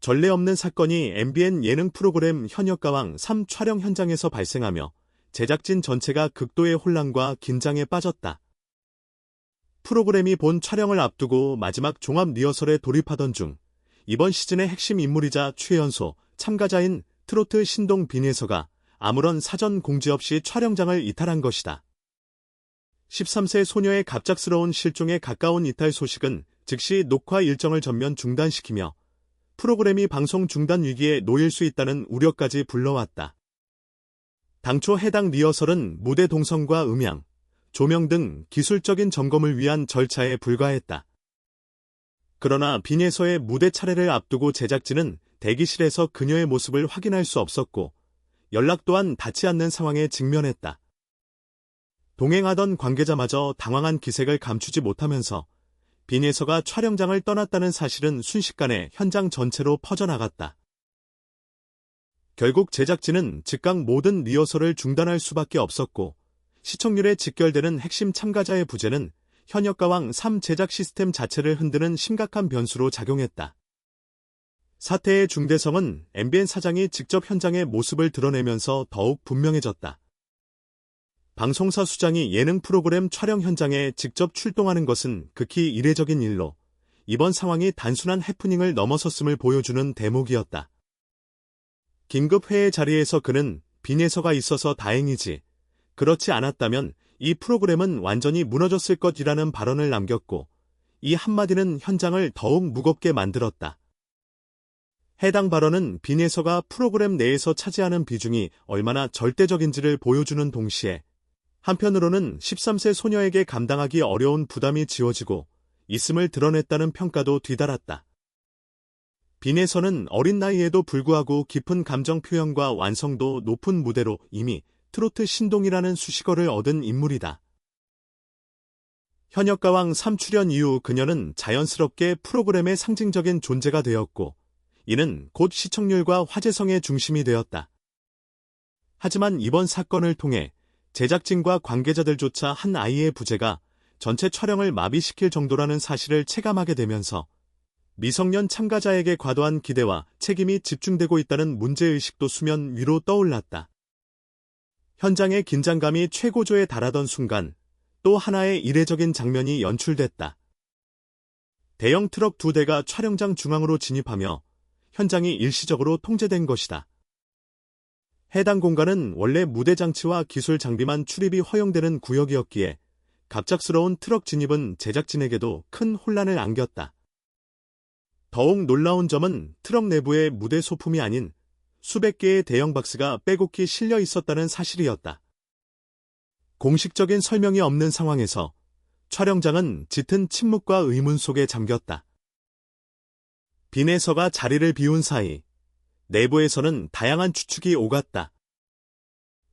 전례 없는 사건이 MBN 예능 프로그램 현역가왕 3 촬영 현장에서 발생하며 제작진 전체가 극도의 혼란과 긴장에 빠졌다. 프로그램이 본 촬영을 앞두고 마지막 종합 리허설에 돌입하던 중 이번 시즌의 핵심 인물이자 최연소 참가자인 트로트 신동 빈예서가 아무런 사전 공지 없이 촬영장을 이탈한 것이다. 13세 소녀의 갑작스러운 실종에 가까운 이탈 소식은 즉시 녹화 일정을 전면 중단시키며 프로그램이 방송 중단 위기에 놓일 수 있다는 우려까지 불러왔다. 당초 해당 리허설은 무대 동선과 음향, 조명 등 기술적인 점검을 위한 절차에 불과했다. 그러나 빈예서의 무대 차례를 앞두고 제작진은 대기실에서 그녀의 모습을 확인할 수 없었고 연락 또한 닿지 않는 상황에 직면했다. 동행하던 관계자마저 당황한 기색을 감추지 못하면서 빈예서가 촬영장을 떠났다는 사실은 순식간에 현장 전체로 퍼져나갔다. 결국 제작진은 즉각 모든 리허설을 중단할 수밖에 없었고 시청률에 직결되는 핵심 참가자의 부재는 현역가왕 3 제작 시스템 자체를 흔드는 심각한 변수로 작용했다. 사태의 중대성은 MBN 사장이 직접 현장의 모습을 드러내면서 더욱 분명해졌다. 방송사 수장이 예능 프로그램 촬영 현장에 직접 출동하는 것은 극히 이례적인 일로 이번 상황이 단순한 해프닝을 넘어섰음을 보여주는 대목이었다. 긴급 회의 자리에서 그는 빈예서가 있어서 다행이지 그렇지 않았다면 이 프로그램은 완전히 무너졌을 것이라는 발언을 남겼고 이 한마디는 현장을 더욱 무겁게 만들었다. 해당 발언은 빈예서가 프로그램 내에서 차지하는 비중이 얼마나 절대적인지를 보여주는 동시에 한편으로는 13세 소녀에게 감당하기 어려운 부담이 지워지고 있음을 드러냈다는 평가도 뒤달았다. 빈예서는 어린 나이에도 불구하고 깊은 감정 표현과 완성도 높은 무대로 이미 트로트 신동이라는 수식어를 얻은 인물이다. 현역가왕 3 출연 이후 그녀는 자연스럽게 프로그램의 상징적인 존재가 되었고 이는 곧 시청률과 화제성의 중심이 되었다. 하지만 이번 사건을 통해 제작진과 관계자들조차 한 아이의 부재가 전체 촬영을 마비시킬 정도라는 사실을 체감하게 되면서 미성년 참가자에게 과도한 기대와 책임이 집중되고 있다는 문제의식도 수면 위로 떠올랐다. 현장의 긴장감이 최고조에 달하던 순간 또 하나의 이례적인 장면이 연출됐다. 대형 트럭 2대가 촬영장 중앙으로 진입하며 현장이 일시적으로 통제된 것이다. 해당 공간은 원래 무대 장치와 기술 장비만 출입이 허용되는 구역이었기에 갑작스러운 트럭 진입은 제작진에게도 큰 혼란을 안겼다. 더욱 놀라운 점은 트럭 내부에 무대 소품이 아닌 수백 개의 대형 박스가 빼곡히 실려 있었다는 사실이었다. 공식적인 설명이 없는 상황에서 촬영장은 짙은 침묵과 의문 속에 잠겼다. 빈예서가 자리를 비운 사이 내부에서는 다양한 추측이 오갔다.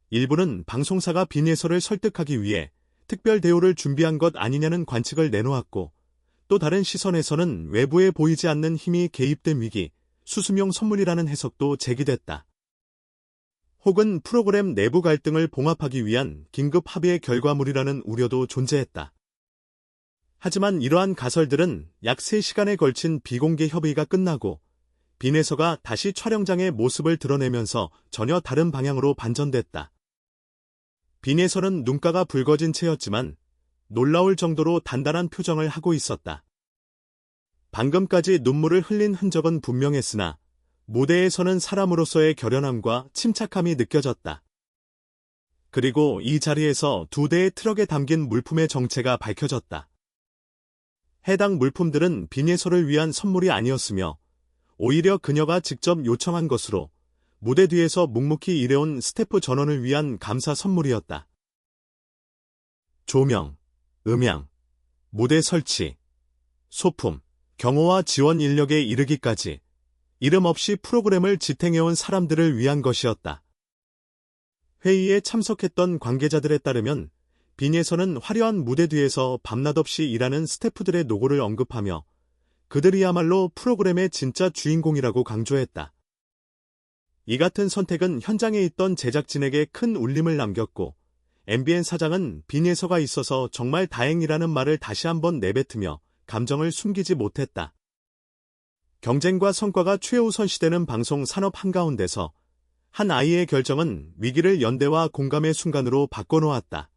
일부는 방송사가 빈예서를 설득하기 위해 특별 대우를 준비한 것 아니냐는 관측을 내놓았고 또 다른 시선에서는 외부에 보이지 않는 힘이 개입된 위기, 수수명 선물이라는 해석도 제기됐다. 혹은 프로그램 내부 갈등을 봉합하기 위한 긴급 합의의 결과물이라는 우려도 존재했다. 하지만 이러한 가설들은 약 3시간에 걸친 비공개 협의가 끝나고 빈예서가 다시 촬영장의 모습을 드러내면서 전혀 다른 방향으로 반전됐다. 빈예서는 눈가가 붉어진 채였지만 놀라울 정도로 단단한 표정을 하고 있었다. 방금까지 눈물을 흘린 흔적은 분명했으나 무대에 서는 사람으로서의 결연함과 침착함이 느껴졌다. 그리고 이 자리에서 2대의 트럭에 담긴 물품의 정체가 밝혀졌다. 해당 물품들은 빈예서를 위한 선물이 아니었으며 오히려 그녀가 직접 요청한 것으로 무대 뒤에서 묵묵히 일해온 스태프 전원을 위한 감사 선물이었다. 조명, 음향, 무대 설치, 소품, 경호와 지원 인력에 이르기까지 이름 없이 프로그램을 지탱해온 사람들을 위한 것이었다. 회의에 참석했던 관계자들에 따르면 빈예서는 화려한 무대 뒤에서 밤낮없이 일하는 스태프들의 노고를 언급하며 그들이야말로 프로그램의 진짜 주인공이라고 강조했다. 이 같은 선택은 현장에 있던 제작진에게 큰 울림을 남겼고 MBN 사장은 빈예서가 있어서 정말 다행이라는 말을 다시 한번 내뱉으며 감정을 숨기지 못했다. 경쟁과 성과가 최우선시되는 방송 산업 한가운데서 한 아이의 결정은 위기를 연대와 공감의 순간으로 바꿔놓았다.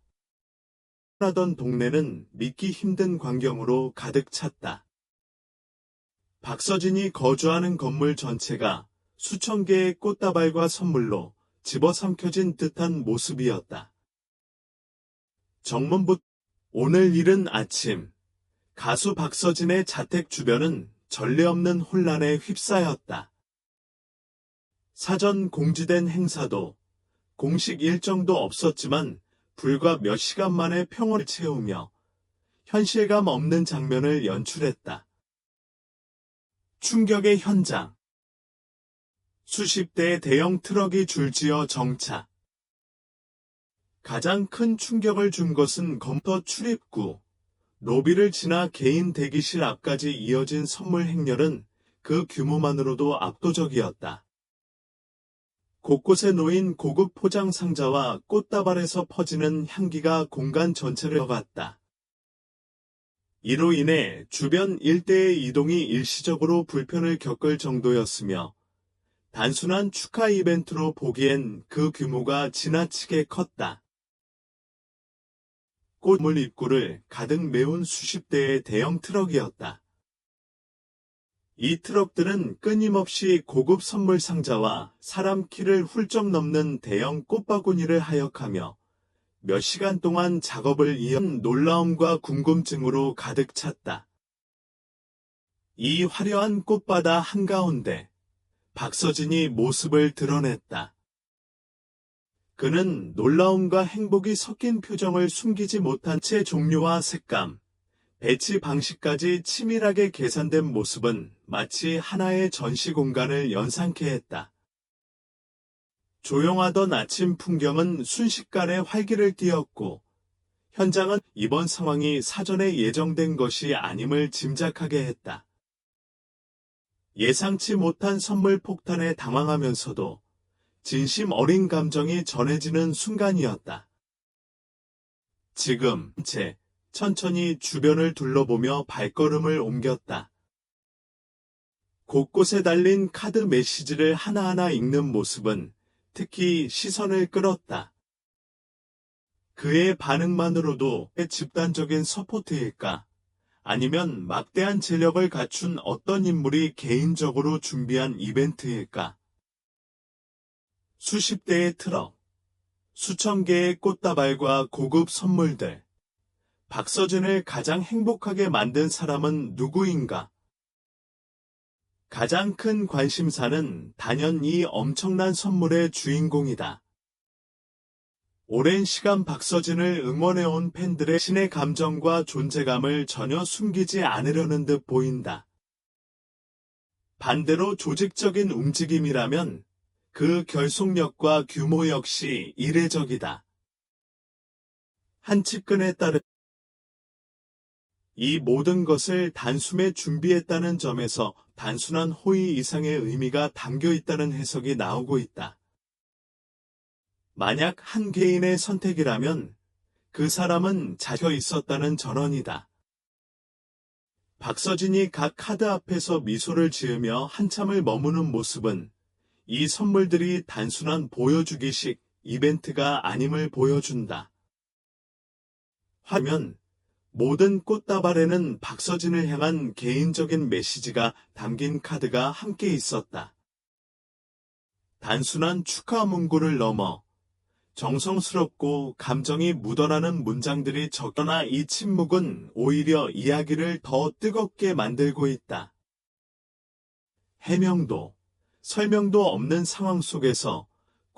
하던 동네는 믿기 힘든 광경으로 가득 찼다. 박서진이 거주하는 건물 전체가 수천 개의 꽃다발과 선물로 집어삼켜진 듯한 모습이었다. 정문부 오늘 이른 아침, 가수 박서진의 자택 주변은 전례 없는 혼란에 휩싸였다. 사전 공지된 행사도 공식 일정도 없었지만 불과 몇 시간 만에 평온을 채우며 현실감 없는 장면을 연출했다. 충격의 현장. 수십 대의 대형 트럭이 줄지어 정차. 가장 큰 충격을 준 것은 검터 출입구, 로비를 지나 개인 대기실 앞까지 이어진 선물 행렬은 그 규모만으로도 압도적이었다. 곳곳에 놓인 고급 포장 상자와 꽃다발에서 퍼지는 향기가 공간 전체를 오갔다. 이로 인해 주변 일대의 이동이 일시적으로 불편을 겪을 정도였으며 단순한 축하 이벤트로 보기엔 그 규모가 지나치게 컸다. 꽃물 입구를 가득 메운 수십 대의 대형 트럭이었다. 이 트럭들은 끊임없이 고급 선물 상자와 사람 키를 훌쩍 넘는 대형 꽃바구니를 하역하며 몇 시간 동안 작업을 이은 놀라움과 궁금증으로 가득 찼다. 이 화려한 꽃바다 한가운데 박서진이 모습을 드러냈다. 그는 놀라움과 행복이 섞인 표정을 숨기지 못한 채 종류와 색감, 배치 방식까지 치밀하게 계산된 모습은 마치 하나의 전시 공간을 연상케 했다. 조용하던 아침 풍경은 순식간에 활기를 띠었고 현장은 이번 상황이 사전에 예정된 것이 아님을 짐작하게 했다. 예상치 못한 선물 폭탄에 당황하면서도 진심 어린 감정이 전해지는 순간이었다. 지금 천천히 주변을 둘러보며 발걸음을 옮겼다. 곳곳에 달린 카드 메시지를 하나하나 읽는 모습은 특히 시선을 끌었다. 그의 반응만으로도 집단적인 서포트일까? 아니면 막대한 재력을 갖춘 어떤 인물이 개인적으로 준비한 이벤트일까? 수십 대의 트럭, 수천 개의 꽃다발과 고급 선물들. 박서진을 가장 행복하게 만든 사람은 누구인가? 가장 큰 관심사는 단연 이 엄청난 선물의 주인공이다. 오랜 시간 박서진을 응원해온 팬들의 신의 감정과 존재감을 전혀 숨기지 않으려는 듯 보인다. 반대로 조직적인 움직임이라면 그 결속력과 규모 역시 이례적이다. 한 측근에 따르 이 모든 것을 단숨에 준비했다는 점에서 단순한 호의 이상의 의미가 담겨 있다는 해석이 나오고 있다. 만약 한 개인의 선택이라면 그 사람은 잡혀 있었다는 전언이다. 박서진이 각 카드 앞에서 미소를 지으며 한참을 머무는 모습은 이 선물들이 단순한 보여주기식 이벤트가 아님을 보여준다. 화면 모든 꽃다발에는 박서진을 향한 개인적인 메시지가 담긴 카드가 함께 있었다. 단순한 축하 문구를 넘어 정성스럽고 감정이 묻어나는 문장들이 적거나 이 침묵은 오히려 이야기를 더 뜨겁게 만들고 있다. 해명도, 설명도 없는 상황 속에서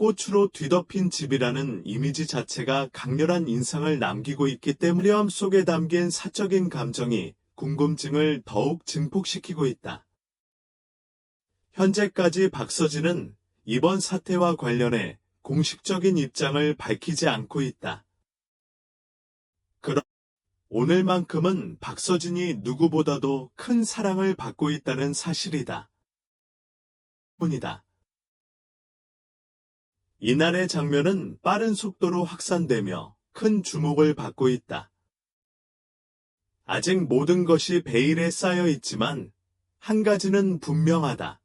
꽃으로 뒤덮인 집이라는 이미지 자체가 강렬한 인상을 남기고 있기 때문에 화려함 속에 담긴 사적인 감정이 궁금증을 더욱 증폭시키고 있다. 현재까지 박서진은 이번 사태와 관련해 공식적인 입장을 밝히지 않고 있다. 그러나 오늘만큼은 박서진이 누구보다도 큰 사랑을 받고 있다는 사실이다. 뿐이다. 이날의 장면은 빠른 속도로 확산되며 큰 주목을 받고 있다. 아직 모든 것이 베일에 쌓여 있지만 한 가지는 분명하다.